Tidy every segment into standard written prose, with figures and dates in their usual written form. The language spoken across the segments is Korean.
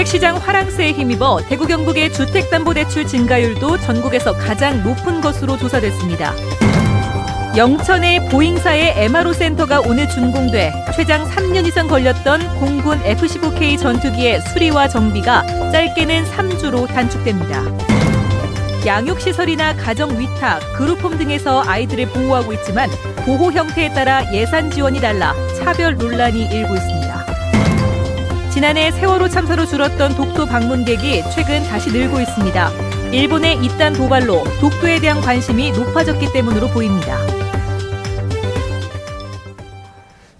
주식시장 화랑세에 힘입어 대구 경북의 주택담보대출 증가율도 전국에서 가장 높은 것으로 조사됐습니다. 영천의 보잉사의 MRO 센터가 오늘 준공돼 최장 3년 이상 걸렸던 공군 F-15K 전투기의 수리와 정비가 짧게는 3주로 단축됩니다. 양육시설이나 가정위탁, 그룹홈 등에서 아이들을 보호하고 있지만 보호 형태에 따라 예산 지원이 달라 차별 논란이 일고 있습니다. 지난해 세월호 참사로 줄었던 독도 방문객이 최근 다시 늘고 있습니다. 일본의 이딴 도발로 독도에 대한 관심이 높아졌기 때문으로 보입니다.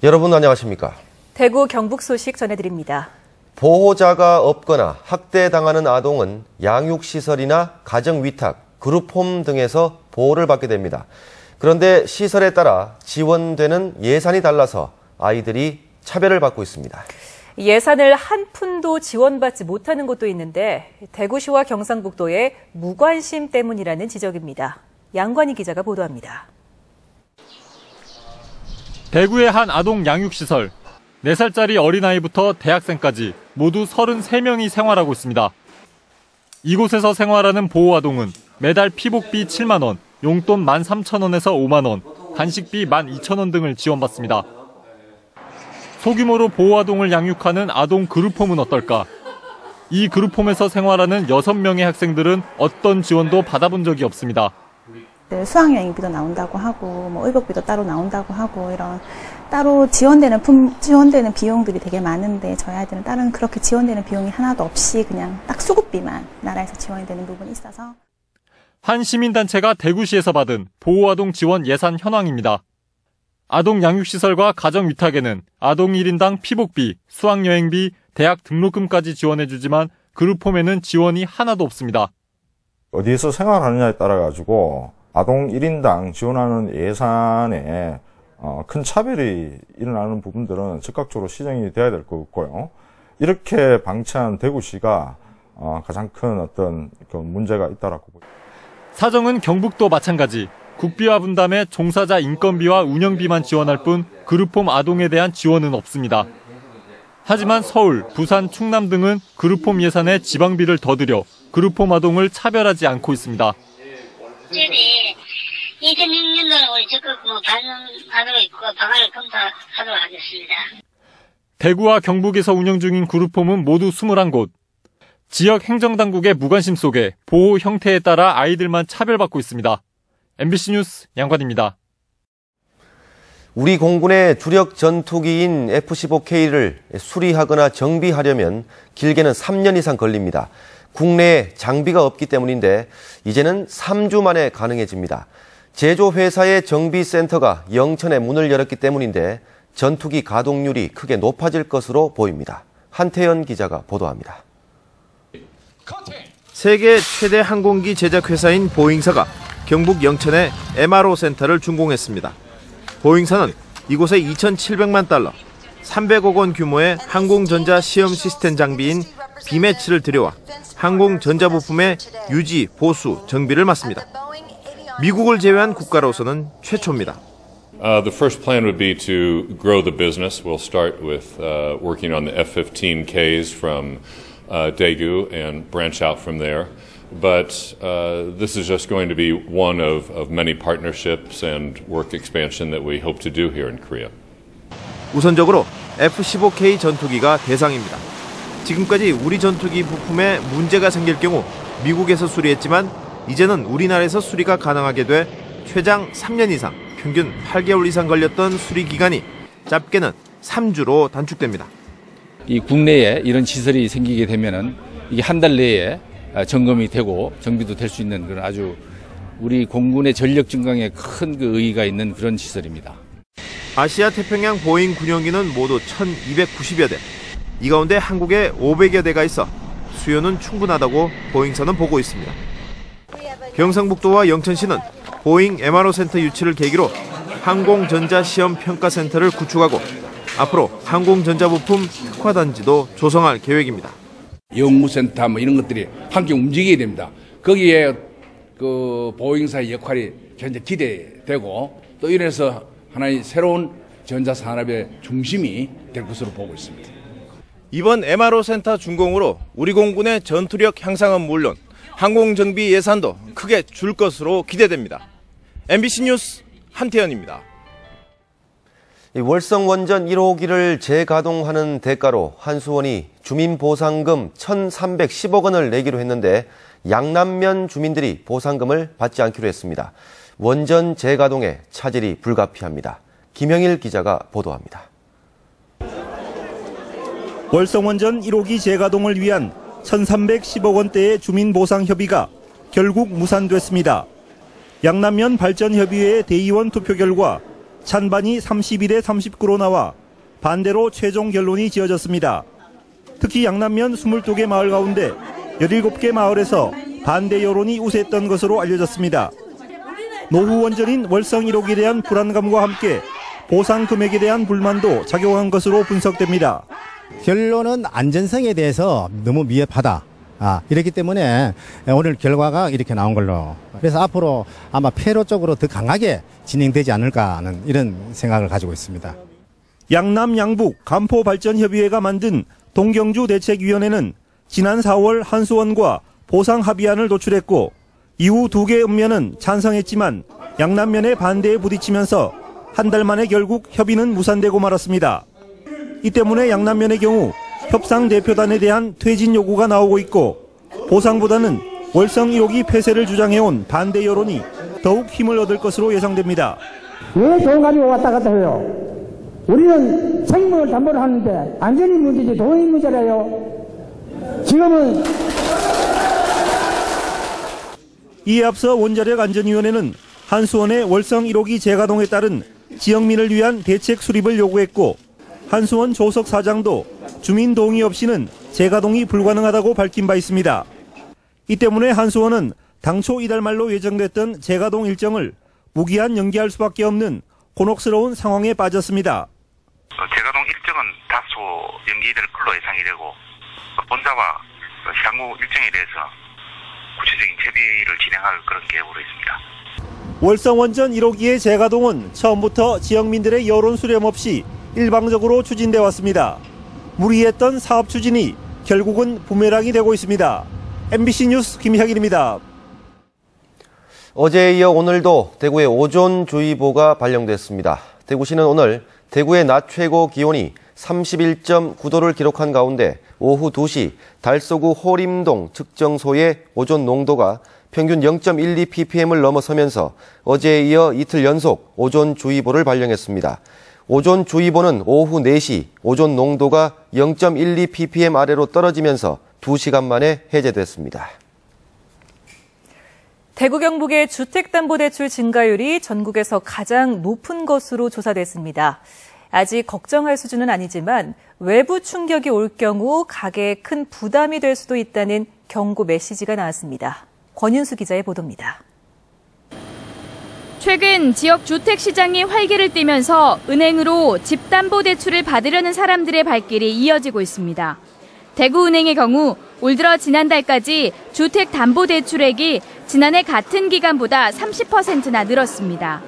여러분 안녕하십니까? 대구 경북 소식 전해드립니다. 보호자가 없거나 학대당하는 아동은 양육시설이나 가정위탁, 그룹홈 등에서 보호를 받게 됩니다. 그런데 시설에 따라 지원되는 예산이 달라서 아이들이 차별을 받고 있습니다. 예산을 한 푼도 지원받지 못하는 곳도 있는데 대구시와 경상북도의 무관심 때문이라는 지적입니다. 양관희 기자가 보도합니다. 대구의 한 아동 양육시설. 4살짜리 어린아이부터 대학생까지 모두 33명이 생활하고 있습니다. 이곳에서 생활하는 보호아동은 매달 피복비 7만 원, 용돈 13,000원에서 5만 원, 간식비 12,000원 등을 지원받습니다. 소규모로 보호아동을 양육하는 아동 그룹홈은 어떨까? 이 그룹홈에서 생활하는 6명의 학생들은 어떤 지원도 받아본 적이 없습니다. 수학여행비도 나온다고 하고, 의복비도 따로 나온다고 하고, 이런 따로 지원되는 비용들이 되게 많은데 저희 아이들은 다른 그렇게 지원되는 비용이 하나도 없이 그냥 딱 수급비만 나라에서 지원이 되는 부분이 있어서. 한 시민단체가 대구시에서 받은 보호아동 지원 예산 현황입니다. 아동 양육시설과 가정위탁에는 아동 1인당 피복비, 수학여행비, 대학 등록금까지 지원해주지만 그룹홈에는 지원이 하나도 없습니다. 어디에서 생활하느냐에 따라가지고 아동 1인당 지원하는 예산에 큰 차별이 일어나는 부분들은 즉각적으로 시정이 돼야 될 것 같고요. 이렇게 방치한 대구시가 가장 큰 어떤 문제가 있다라고 보입니다. 사정은 경북도 마찬가지. 국비와 분담에 종사자 인건비와 운영비만 지원할 뿐 그룹홈 아동에 대한 지원은 없습니다. 하지만 서울, 부산, 충남 등은 그룹홈 예산에 지방비를 더 들여 그룹홈 아동을 차별하지 않고 있습니다. 2006년도는 우리 적극 반응하도록 있고 방안을 검토하도록 하겠습니다. 대구와 경북에서 운영 중인 그룹홈은 모두 21곳. 지역 행정당국의 무관심 속에 보호 형태에 따라 아이들만 차별받고 있습니다. MBC 뉴스 양관입니다. 우리 공군의 주력 전투기인 F-15K를 수리하거나 정비하려면 길게는 3년 이상 걸립니다. 국내에 장비가 없기 때문인데 이제는 3주 만에 가능해집니다. 제조회사의 정비센터가 영천에 문을 열었기 때문인데 전투기 가동률이 크게 높아질 것으로 보입니다. 한태연 기자가 보도합니다. 세계 최대 항공기 제작회사인 보잉사가 경북 영천에 MRO 센터를 준공했습니다. 보잉사는 이곳에 2,700만 달러, 300억 원 규모의 항공전자 시험 시스템 장비인 비매치를 들여와 항공전자부품의 유지, 보수, 정비를 맡습니다. 미국을 제외한 국가로서는 최초입니다. The first plan would be to grow the business. We'll start with working on the F-15Ks from Daegu and branch out from there. But this is just going to be one of many partnerships and work expansion that we hope to do here in Korea. 우선적으로 F-15K 전투기가 대상입니다. 지금까지 우리 전투기 부품에 문제가 생길 경우 미국에서 수리했지만 이제는 우리나라에서 수리가 가능하게 돼 최장 3년 이상, 평균 8개월 이상 걸렸던 수리 기간이 짧게는 3주로 단축됩니다. 이 국내에 이런 시설이 생기게 되면은 이게 한 달 내에 점검이 되고 정비도 될 수 있는 그런 아주 우리 공군의 전력 증강에 큰 의의가 있는 그런 시설입니다. 아시아 태평양 보잉 군용기는 모두 1,290여 대. 이 가운데 한국에 500여 대가 있어 수요는 충분하다고 보잉사는 보고 있습니다. 경상북도와 영천시는 보잉 MRO 센터 유치를 계기로 항공전자시험평가센터를 구축하고 앞으로 항공전자부품 특화단지도 조성할 계획입니다. 연구센터 이런 것들이 함께 움직여야 됩니다. 거기에 그 보잉사의 역할이 굉장히 기대되고 또 이래서 하나의 새로운 전자산업의 중심이 될 것으로 보고 있습니다. 이번 MRO 센터 준공으로 우리 공군의 전투력 향상은 물론 항공정비 예산도 크게 줄 것으로 기대됩니다. MBC 뉴스 한태현입니다. 월성 원전 1호기를 재가동하는 대가로 한수원이 주민보상금 1,310억 원을 내기로 했는데 양남면 주민들이 보상금을 받지 않기로 했습니다. 원전 재가동에 차질이 불가피합니다. 김영일 기자가 보도합니다. 월성원전 1호기 재가동을 위한 1,310억 원대의 주민보상협의가 결국 무산됐습니다. 양남면 발전협의회 대의원 투표 결과 찬반이 31대 39로 나와 반대로 최종 결론이 지어졌습니다. 특히 양남면 22개 마을 가운데 17개 마을에서 반대 여론이 우세했던 것으로 알려졌습니다. 노후 원전인 월성 1호기에 대한 불안감과 함께 보상 금액에 대한 불만도 작용한 것으로 분석됩니다. 결론은 안전성에 대해서 너무 미흡하다. 이렇기 때문에 오늘 결과가 이렇게 나온 걸로. 그래서 앞으로 아마 폐로 쪽으로 더 강하게 진행되지 않을까 하는 이런 생각을 가지고 있습니다. 양남 양북 간포발전협의회가 만든 동경주 대책위원회는 지난 4월 한수원과 보상 합의안을 도출했고 이후 2개 읍면은 찬성했지만 양남면의 반대에 부딪히면서 한 달 만에 결국 협의는 무산되고 말았습니다. 이 때문에 양남면의 경우 협상 대표단에 대한 퇴진 요구가 나오고 있고 보상보다는 월성 1호기 폐쇄를 주장해온 반대 여론이 더욱 힘을 얻을 것으로 예상됩니다. 왜 돈 가지고 왔다 갔다 해요? 우리는 생명을 담보를 하는데 안전이 문제지 돈이 문제라요. 지금은 이에 앞서 원자력안전위원회는 한수원의 월성 1호기 재가동에 따른 지역민을 위한 대책 수립을 요구했고 한수원 조석 사장도 주민 동의 없이는 재가동이 불가능하다고 밝힌 바 있습니다. 이 때문에 한수원은 당초 이달 말로 예정됐던 재가동 일정을 무기한 연기할 수밖에 없는 곤혹스러운 상황에 빠졌습니다. 재가동 일정은 다소 연기될 걸로 예상이 되고 본사와 향후 일정에 대해서 구체적인 협의를 진행할 그런 계획으로 있습니다. 월성 원전 1호기의 재가동은 처음부터 지역민들의 여론 수렴 없이 일방적으로 추진돼 왔습니다. 무리했던 사업 추진이 결국은 부메랑이 되고 있습니다. MBC 뉴스 김혁일입니다. 어제에 이어 오늘도 대구에 오존주의보가 발령됐습니다. 대구시는 오늘 대구의 낮 최고 기온이 31.9도를 기록한 가운데 오후 2시 달서구 호림동 측정소의 오존 농도가 평균 0.12ppm을 넘어서면서 어제에 이어 이틀 연속 오존주의보를 발령했습니다. 오존주의보는 오후 4시 오존 농도가 0.12ppm 아래로 떨어지면서 2시간 만에 해제됐습니다. 대구 경북의 주택담보대출 증가율이 전국에서 가장 높은 것으로 조사됐습니다. 아직 걱정할 수준은 아니지만 외부 충격이 올 경우 가계에 큰 부담이 될 수도 있다는 경고 메시지가 나왔습니다. 권윤수 기자의 보도입니다. 최근 지역 주택 시장이 활기를 띠면서 은행으로 집담보대출을 받으려는 사람들의 발길이 이어지고 있습니다. 대구은행의 경우 올 들어 지난달까지 주택담보대출액이 지난해 같은 기간보다 30%나 늘었습니다.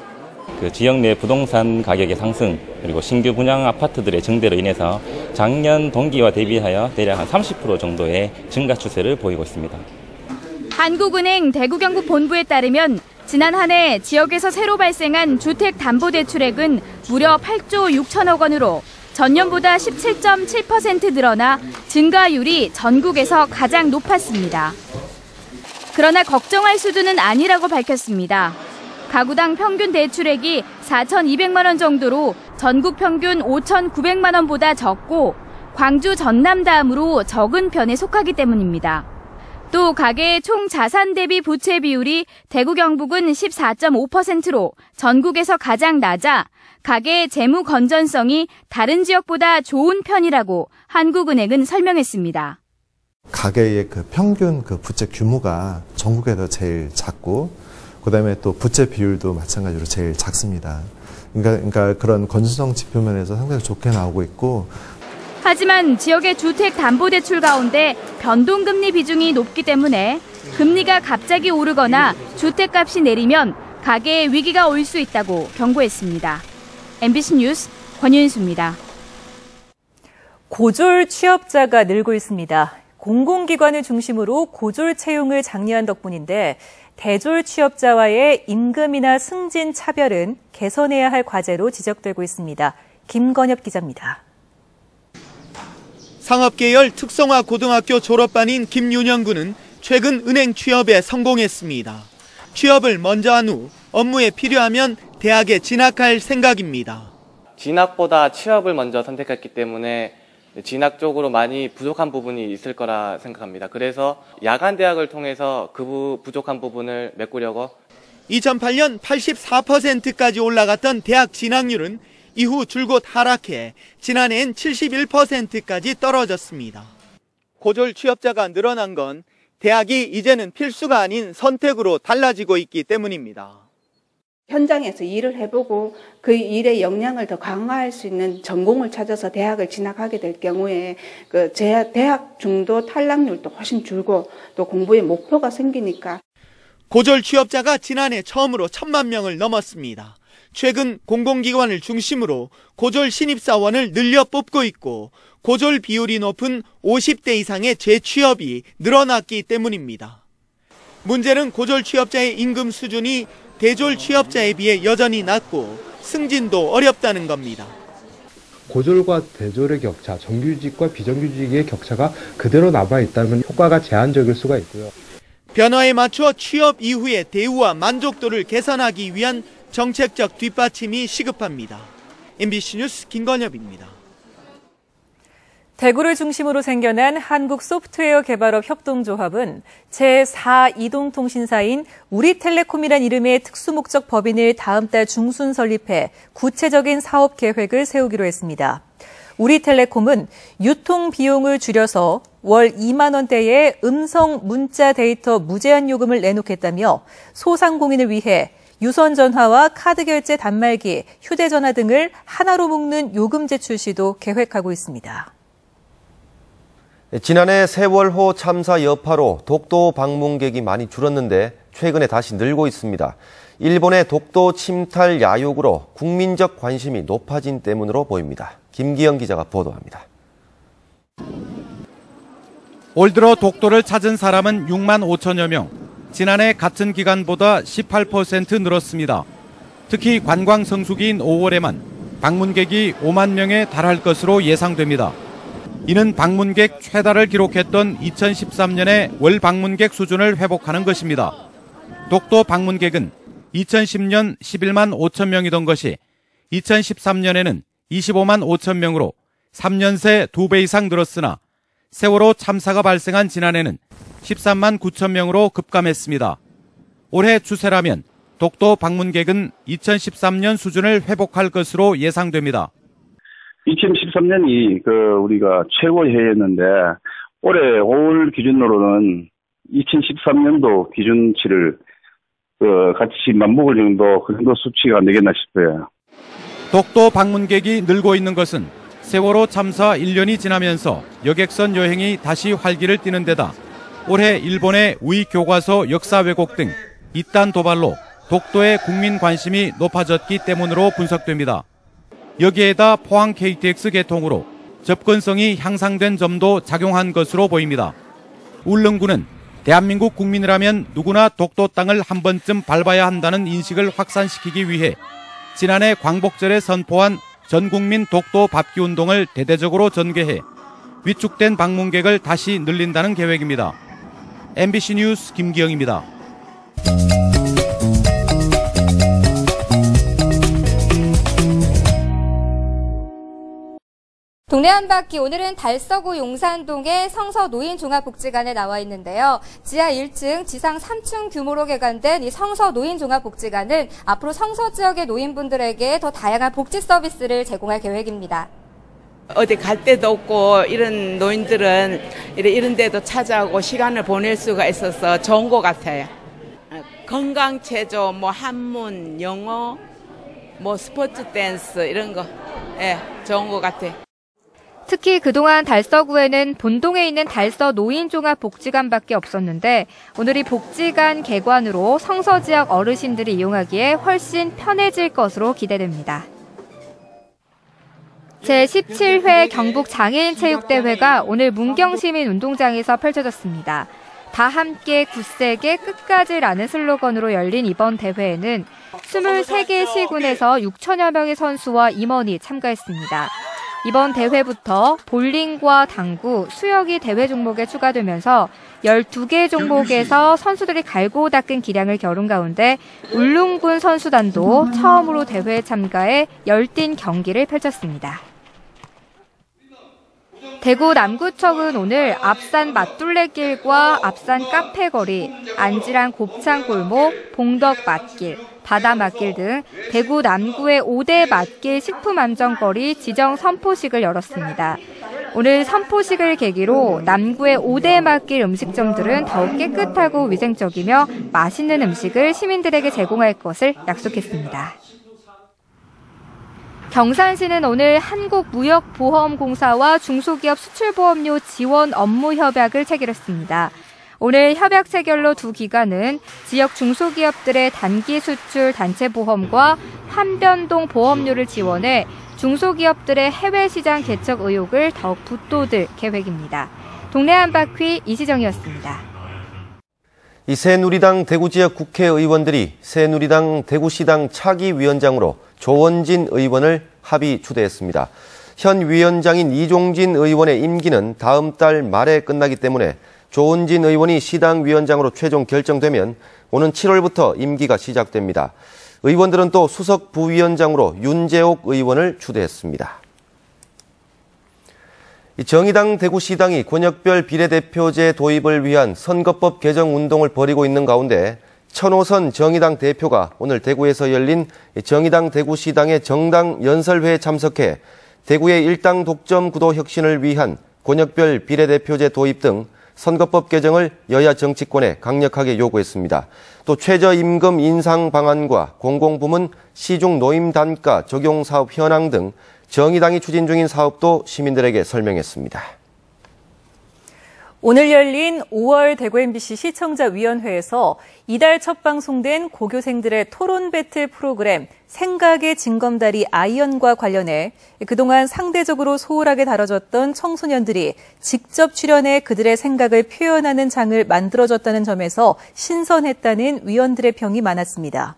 지역 내 부동산 가격의 상승 그리고 신규 분양 아파트들의 증대로 인해서 작년 동기와 대비하여 대략 한 30% 정도의 증가 추세를 보이고 있습니다. 한국은행 대구경북본부에 따르면 지난 한 해 지역에서 새로 발생한 주택담보대출액은 무려 8조 6천억 원으로 전년보다 17.7% 늘어나 증가율이 전국에서 가장 높았습니다. 그러나 걱정할 수준은 아니라고 밝혔습니다. 가구당 평균 대출액이 4,200만 원 정도로 전국 평균 5,900만 원보다 적고 광주, 전남 다음으로 적은 편에 속하기 때문입니다. 또 가계의 총 자산 대비 부채 비율이 대구 경북은 14.5%로 전국에서 가장 낮아 가계의 재무 건전성이 다른 지역보다 좋은 편이라고 한국은행은 설명했습니다. 가계의 평균 부채 규모가 전국에서 제일 작고 그다음에 또 부채 비율도 마찬가지로 제일 작습니다. 그러니까 그런 건전성 지표 면에서 상당히 좋게 나오고 있고 하지만 지역의 주택담보대출 가운데 변동금리 비중이 높기 때문에 금리가 갑자기 오르거나 주택값이 내리면 가계에 위기가 올 수 있다고 경고했습니다. MBC 뉴스 권윤수입니다. 고졸 취업자가 늘고 있습니다. 공공기관을 중심으로 고졸 채용을 장려한 덕분인데 대졸 취업자와의 임금이나 승진 차별은 개선해야 할 과제로 지적되고 있습니다. 김건엽 기자입니다. 상업계열 특성화 고등학교 졸업반인 김윤영 군은 최근 은행 취업에 성공했습니다. 취업을 먼저 한 후 업무에 필요하면 대학에 진학할 생각입니다. 진학보다 취업을 먼저 선택했기 때문에 진학 쪽으로 많이 부족한 부분이 있을 거라 생각합니다. 그래서 야간 대학을 통해서 그 부족한 부분을 메꾸려고 2008년 84%까지 올라갔던 대학 진학률은 이후 줄곧 하락해 지난해엔 71%까지 떨어졌습니다. 고졸 취업자가 늘어난 건 대학이 이제는 필수가 아닌 선택으로 달라지고 있기 때문입니다. 현장에서 일을 해보고 그 일의 역량을 더 강화할 수 있는 전공을 찾아서 대학을 진학하게 될 경우에 대학 중도 탈락률도 훨씬 줄고 또 공부에 목표가 생기니까. 고졸 취업자가 지난해 처음으로 1,000만 명을 넘었습니다. 최근 공공기관을 중심으로 고졸 신입사원을 늘려 뽑고 있고 고졸 비율이 높은 50대 이상의 재취업이 늘어났기 때문입니다. 문제는 고졸 취업자의 임금 수준이 대졸 취업자에 비해 여전히 낮고 승진도 어렵다는 겁니다. 고졸과 대졸의 격차, 정규직과 비정규직의 격차가 그대로 남아있다면 효과가 제한적일 수가 있고요. 변화에 맞춰 취업 이후의 대우와 만족도를 개선하기 위한 정책적 뒷받침이 시급합니다. MBC 뉴스 김건엽입니다. 대구를 중심으로 생겨난 한국소프트웨어 개발업 협동조합은 제4이동통신사인 우리텔레콤이란 이름의 특수목적 법인을 다음 달 중순 설립해 구체적인 사업 계획을 세우기로 했습니다. 우리텔레콤은 유통 비용을 줄여서 월 2만 원대의 음성 문자 데이터 무제한 요금을 내놓겠다며 소상공인을 위해 유선 전화와 카드 결제 단말기, 휴대전화 등을 하나로 묶는 요금제 출시도 계획하고 있습니다. 지난해 세월호 참사 여파로 독도 방문객이 많이 줄었는데 최근에 다시 늘고 있습니다. 일본의 독도 침탈 야욕으로 국민적 관심이 높아진 때문으로 보입니다. 김기영 기자가 보도합니다. 올 들어 독도를 찾은 사람은 6만 5천여 명, 지난해 같은 기간보다 18% 늘었습니다. 특히 관광 성수기인 5월에만 방문객이 5만 명에 달할 것으로 예상됩니다. 이는 방문객 최다를 기록했던 2013년의 월 방문객 수준을 회복하는 것입니다. 독도 방문객은 2010년 11만 5천 명이던 것이 2013년에는 25만 5천 명으로 3년 새 2배 이상 늘었으나 세월호 참사가 발생한 지난해는 13만 9천 명으로 급감했습니다. 올해 추세라면 독도 방문객은 2013년 수준을 회복할 것으로 예상됩니다. 2013년이 우리가 최고 해였는데 올해 5월 기준으로는 2013년도 기준치를 같이 맞먹을 정도 그 정도 수치가 안 되겠나 싶어요. 독도 방문객이 늘고 있는 것은 세월호 참사 1년이 지나면서 여객선 여행이 다시 활기를 띠는 데다 올해 일본의 우익 교과서 역사 왜곡 등 이딴 도발로 독도의 국민 관심이 높아졌기 때문으로 분석됩니다. 여기에다 포항 KTX 개통으로 접근성이 향상된 점도 작용한 것으로 보입니다. 울릉군은 대한민국 국민이라면 누구나 독도 땅을 한 번쯤 밟아야 한다는 인식을 확산시키기 위해 지난해 광복절에 선포한 전국민 독도 밟기 운동을 대대적으로 전개해 위축된 방문객을 다시 늘린다는 계획입니다. MBC 뉴스 김기영입니다. 동네 한 바퀴, 오늘은 달서구 용산동의 성서노인종합복지관에 나와 있는데요. 지하 1층, 지상 3층 규모로 개관된 이 성서노인종합복지관은 앞으로 성서 지역의 노인분들에게 더 다양한 복지 서비스를 제공할 계획입니다. 어디 갈 데도 없고 이런 노인들은 이런 데도 찾아오고 시간을 보낼 수가 있어서 좋은 것 같아요. 건강체조, 한문, 영어, 스포츠 댄스 이런 거 좋은 것 같아요. 특히 그동안 달서구에는 본동에 있는 달서 노인종합복지관밖에 없었는데 오늘 이 복지관 개관으로 성서 지역 어르신들이 이용하기에 훨씬 편해질 것으로 기대됩니다. 제17회 경북 장애인 체육대회가 오늘 문경시민운동장에서 펼쳐졌습니다. 다 함께 굳세게 끝까지라는 슬로건으로 열린 이번 대회에는 23개 시군에서 6천여 명의 선수와 임원이 참가했습니다. 이번 대회부터 볼링과 당구, 수영이 대회 종목에 추가되면서 12개 종목에서 선수들이 갈고 닦은 기량을 겨룬 가운데 울릉군 선수단도 처음으로 대회에 참가해 열띤 경기를 펼쳤습니다. 대구 남구청은 오늘 앞산 맛둘레길과 앞산 카페거리, 안지랑 곱창골목, 봉덕 맛길, 바다 맛길 등 대구 남구의 5대 맛길 식품안전거리 지정 선포식을 열었습니다. 오늘 선포식을 계기로 남구의 5대 맛길 음식점들은 더욱 깨끗하고 위생적이며 맛있는 음식을 시민들에게 제공할 것을 약속했습니다. 경산시는 오늘 한국무역보험공사와 중소기업 수출보험료 지원 업무 협약을 체결했습니다. 오늘 협약 체결로 두 기관은 지역 중소기업들의 단기 수출 단체 보험과 환변동 보험료를 지원해 중소기업들의 해외 시장 개척 의욕을 더욱 북돋을 계획입니다. 동네 한바퀴 이시정이었습니다. 이 새누리당 대구 지역 국회의원들이 새누리당 대구시당 차기 위원장으로 조원진 의원을 합의 추대했습니다. 현 위원장인 이종진 의원의 임기는 다음 달 말에 끝나기 때문에 조원진 의원이 시당 위원장으로 최종 결정되면 오는 7월부터 임기가 시작됩니다. 의원들은 또 수석 부위원장으로 윤재옥 의원을 추대했습니다. 정의당 대구시당이 권역별 비례대표제 도입을 위한 선거법 개정 운동을 벌이고 있는 가운데 천호선 정의당 대표가 오늘 대구에서 열린 정의당 대구시당의 정당 연설회에 참석해 대구의 일당 독점 구도 혁신을 위한 권역별 비례대표제 도입 등 선거법 개정을 여야 정치권에 강력하게 요구했습니다. 또 최저임금 인상 방안과 공공부문 시중 노임 단가 적용 사업 현황 등 정의당이 추진 중인 사업도 시민들에게 설명했습니다. 오늘 열린 5월 대구 MBC 시청자위원회에서 이달 첫 방송된 고교생들의 토론 배틀 프로그램 생각의 징검다리 아이언과 관련해 그동안 상대적으로 소홀하게 다뤄졌던 청소년들이 직접 출연해 그들의 생각을 표현하는 장을 만들어줬다는 점에서 신선했다는 위원들의 평이 많았습니다.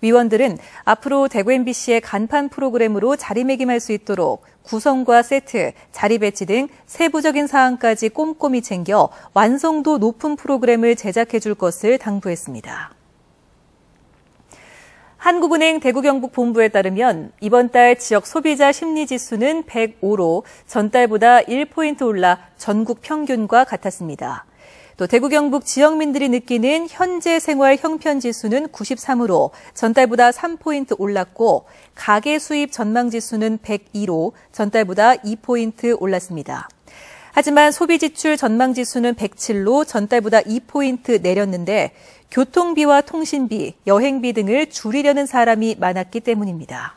위원들은 앞으로 대구 MBC의 간판 프로그램으로 자리매김할 수 있도록 구성과 세트, 자리 배치 등 세부적인 사항까지 꼼꼼히 챙겨 완성도 높은 프로그램을 제작해 줄 것을 당부했습니다. 한국은행 대구경북본부에 따르면 이번 달 지역 소비자 심리지수는 105로 전달보다 1포인트 올라 전국 평균과 같았습니다. 또 대구 경북 지역민들이 느끼는 현재 생활 형편지수는 93으로 전달보다 3포인트 올랐고 가계 수입 전망지수는 102로 전달보다 2포인트 올랐습니다. 하지만 소비지출 전망지수는 107로 전달보다 2포인트 내렸는데 교통비와 통신비, 여행비 등을 줄이려는 사람이 많았기 때문입니다.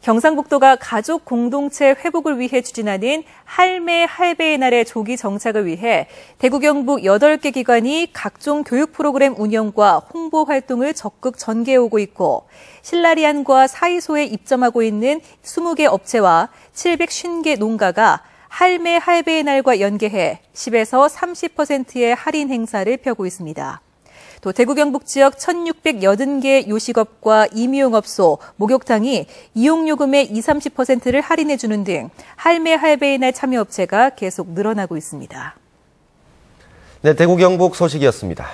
경상북도가 가족 공동체 회복을 위해 추진하는 할매 할배의 날의 조기 정착을 위해 대구 경북 8개 기관이 각종 교육 프로그램 운영과 홍보 활동을 적극 전개해오고 있고 신라리안과 사이소에 입점하고 있는 20개 업체와 750개 농가가 할매 할배의 날과 연계해 10에서 30%의 할인 행사를 펴고 있습니다. 또 대구 경북 지역 1,680개 요식업과 임용업소, 목욕탕이 이용요금의 20, 30%를 할인해주는 등 할매 할배의 날 참여업체가 계속 늘어나고 있습니다. 네, 대구 경북 소식이었습니다.